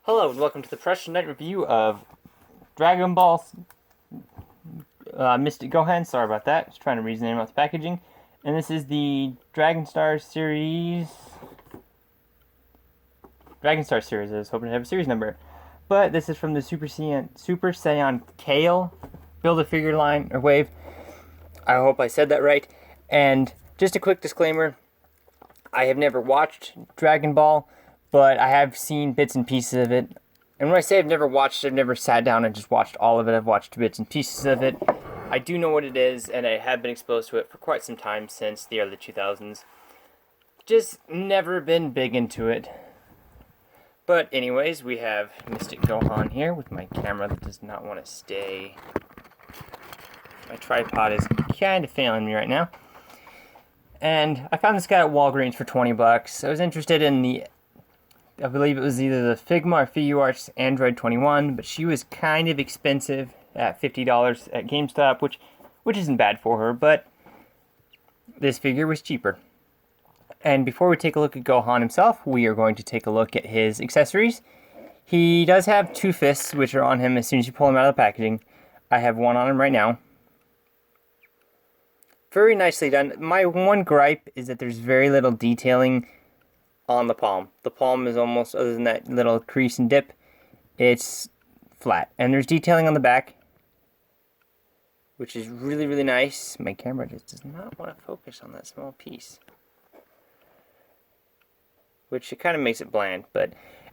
Hello and welcome to the Fresh Night review of Dragon Ball Mystic Gohan. Sorry about that. Just trying to read the name off the packaging. And this is the Dragon Star series. I was hoping to have a series number. But this is from the Super Saiyan Kale Build-A-Figure line, or wave. I hope I said that right. And just a quick disclaimer. I have never watched Dragon Ball, but I have seen bits and pieces of it. And when I say I've never watched it, I've never sat down and just watched all of it. I've watched bits and pieces of it. I do know what it is, and I have been exposed to it for quite some time since the early 2000s. Just never been big into it. But anyways, we have Mystic Gohan here with my camera that does not want to stay. My tripod is kind of failing me right now. And I found this guy at Walgreens for 20 bucks. I was interested in I believe it was either the Figma or Figuarts Android 21, but she was kind of expensive at $50 at GameStop, which isn't bad for her, but this figure was cheaper. And before we take a look at Gohan himself, we are going to take a look at his accessories. He does have two fists, which are on him as soon as you pull him out of the packaging. I have one on him right now. Very nicely done. My one gripe is that there's very little detailing on the palm. The palm is almost, other than that little crease and dip, it's flat. And there's detailing on the back, which is really, really nice. My camera just does not want to focus on that small piece, which it kind of makes it bland.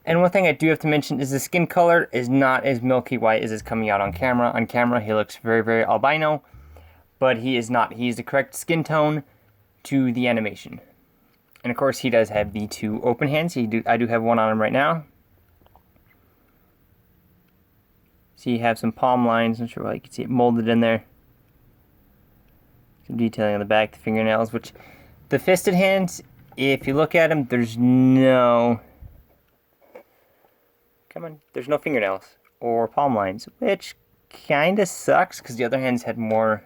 And one thing I do have to mention is the skin color is not as milky white as is coming out on camera. On camera, he looks very, very albino, but he is not. He's the correct skin tone to the animation. And of course, he does have the two open hands. I do have one on him right now. So you have some palm lines. I'm sure you can see it molded in there. Some detailing on the back, the fingernails, which the fisted hands, if you look at them, there's no fingernails or palm lines, which kind of sucks because the other hands had more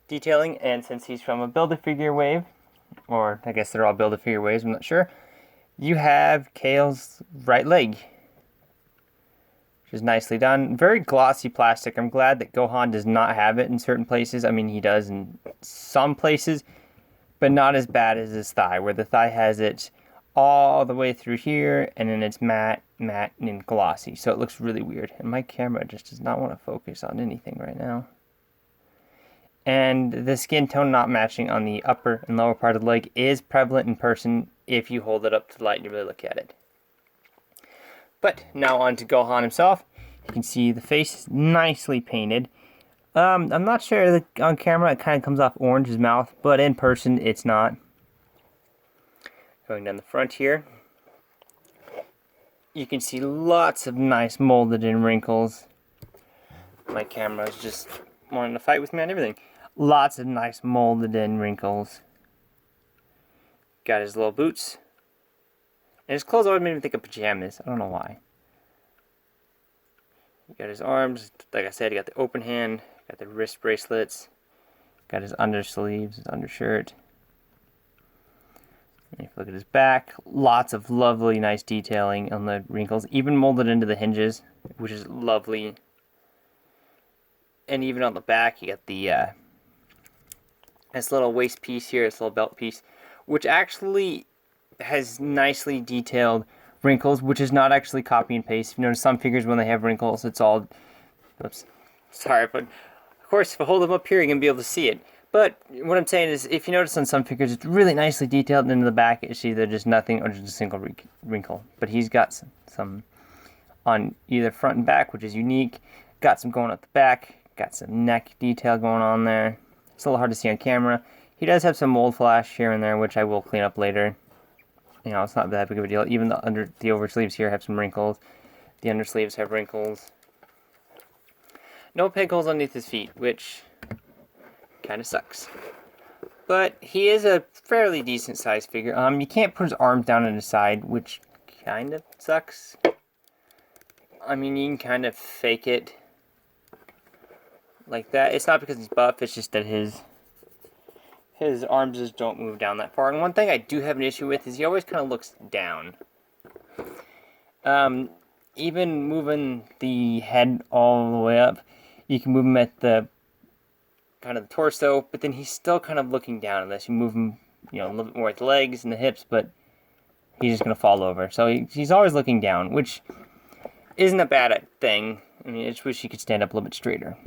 detailing. And since he's from a Build-A-Figure wave, or I guess they're all Build-A-Figure waves, I'm not sure, you have Kale's right leg, which is nicely done. Very glossy plastic. I'm glad that Gohan does not have it in certain places. I mean, he does in some places, but not as bad as his thigh, where the thigh has it all the way through here, and then it's matte, and glossy, so it looks really weird. And my camera just does not want to focus on anything right now. And the skin tone not matching on the upper and lower part of the leg is prevalent in person if you hold it up to the light and you really look at it. But now on to Gohan himself. You can see the face is nicely painted. I'm not sure that on camera it kind of comes off orange, his mouth, but in person it's not. Going down the front here, you can see lots of nice molded in wrinkles. My camera is just wanting to fight with me on everything. Lots of nice molded in wrinkles. Got his little boots. And his clothes always made me think of pajamas. I don't know why. You got his arms. Like I said, he got the open hand. Got the wrist bracelets. Got his undersleeves, his undershirt. And if you look at his back, lots of lovely, nice detailing on the wrinkles. Even molded into the hinges, which is lovely. And even on the back, you got the this little waist piece here, this little belt piece, which actually has nicely detailed wrinkles, which is not actually copy and paste. If you notice some figures when they have wrinkles, it's all, oops, sorry, but of course if I hold them up here, you're going to be able to see it. But what I'm saying is, if you notice on some figures, it's really nicely detailed, and in the back, it's either just nothing or just a single wrinkle. But he's got some on either front and back, which is unique. Got some going up the back. Got some neck detail going on there. It's a little hard to see on camera. He does have some mold flash here and there, which I will clean up later. You know, it's not that big of a deal. Even the over sleeves here have some wrinkles. The under sleeves have wrinkles. No peg holes underneath his feet, which kind of sucks. But he is a fairly decent sized figure. You can't put his arms down on his side, which kind of sucks. I mean, you can kind of fake it like that. It's not because he's buff, it's just that his arms just don't move down that far. And one thing I do have an issue with is he always kind of looks down. even moving the head all the way up, you can move him at the kind of the torso, but then he's still kind of looking down unless you move him, you know, a little bit more at the legs and the hips, but he's just going to fall over. So he's always looking down, which isn't a bad thing. I mean, I just wish he could stand up a little bit straighter.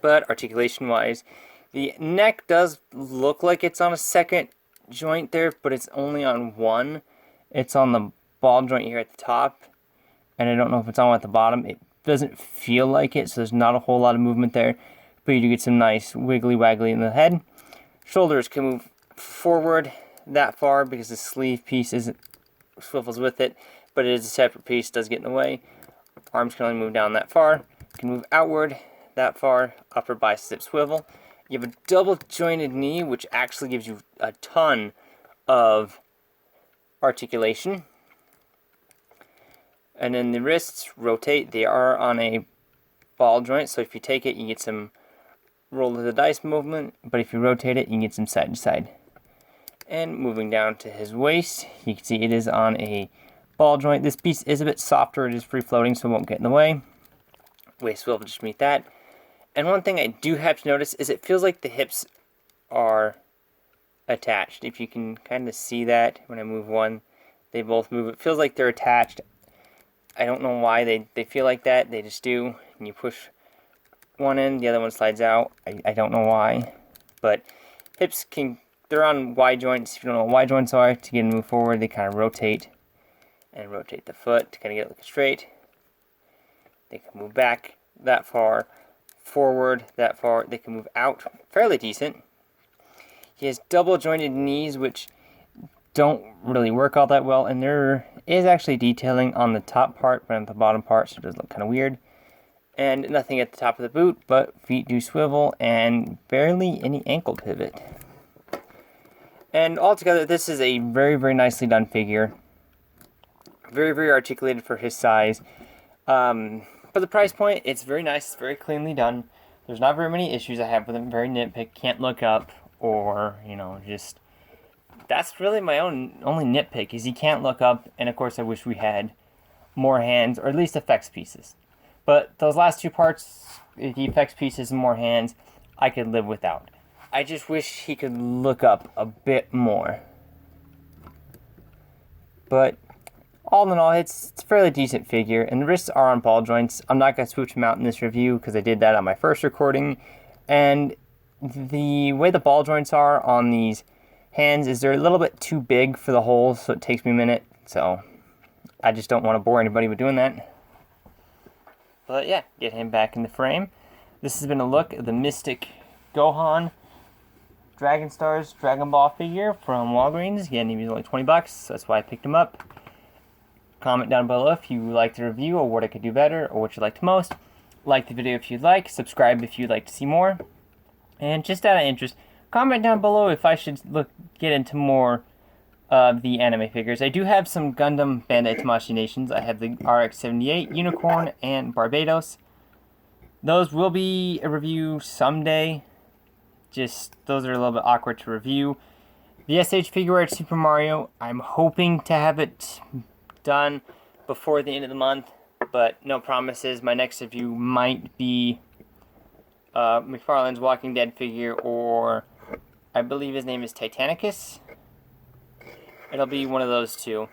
But articulation-wise, the neck does look like it's on a second joint there, but it's only on one. It's on the ball joint here at the top, and I don't know if it's on at the bottom. It doesn't feel like it, so there's not a whole lot of movement there, but you do get some nice wiggly-waggly in the head. Shoulders can move forward that far because the sleeve piece isn't swivels with it, but it is a separate piece, does get in the way. Arms can only move down that far. Can move outward that far, upper bicep swivel. You have a double jointed knee, which actually gives you a ton of articulation. And then the wrists rotate. They are on a ball joint, so if you take it, you get some roll of the dice movement, but if you rotate it, you can get some side to side. And moving down to his waist, you can see it is on a ball joint. This piece is a bit softer. It is free floating, so it won't get in the way. Waist swivel just meet that. And one thing I do have to notice is it feels like the hips are attached. If you can kind of see that when I move one, they both move. It feels like they're attached. I don't know why they feel like that. They just do. And you push one in, the other one slides out. I don't know why. But hips they're on Y joints. If you don't know what Y joints are, to get and move forward, they kind of rotate and rotate the foot to kind of get it looking straight. They can move back that far, forward that far. They can move out fairly decent. He has double jointed knees, which don't really work all that well, and there is actually detailing on the top part but on the bottom part, so it does look kind of weird. And nothing at the top of the boot, but feet do swivel and barely any ankle pivot. And altogether, this is a very, very nicely done figure. Very, very articulated for his size. For the price point, it's very nice, very cleanly done. There's not very many issues I have with him. Very nitpick, can't look up, or, you know, just... That's really my only nitpick, is he can't look up, and of course I wish we had more hands, or at least effects pieces. But those last two parts, the effects pieces and more hands, I could live without. I just wish he could look up a bit more. But all in all, it's a fairly decent figure, and the wrists are on ball joints. I'm not going to switch them out in this review because I did that on my first recording. And the way the ball joints are on these hands is they're a little bit too big for the holes, so it takes me a minute. So I just don't want to bore anybody with doing that. But yeah, get him back in the frame. This has been a look at the Mystic Gohan Dragon Stars Dragon Ball figure from Walgreens. Again, he was only 20 bucks, so that's why I picked him up. Comment down below if you liked the review or what I could do better or what you liked most. Like the video if you'd like. Subscribe if you'd like to see more. And just out of interest, comment down below if I should get into more of the anime figures. I do have some Gundam Bandai Tamashii Nations. I have the RX-78, Unicorn, and Barbados. Those will be a review someday. Just, those are a little bit awkward to review. The SH Figure Art Super Mario, I'm hoping to have it done before the end of the month, but no promises. My next review might be McFarlane's Walking Dead figure, or I believe his name is Titanicus. It'll be one of those two,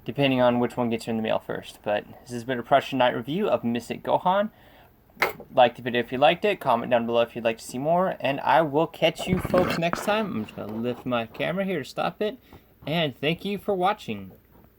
depending on which one gets you in the mail first. But this has been a Prussian Night review of Mystic Gohan. Like the video if you liked it, comment down below if you'd like to see more, and I will catch you folks next time. I'm just going to lift my camera here to stop it, and thank you for watching.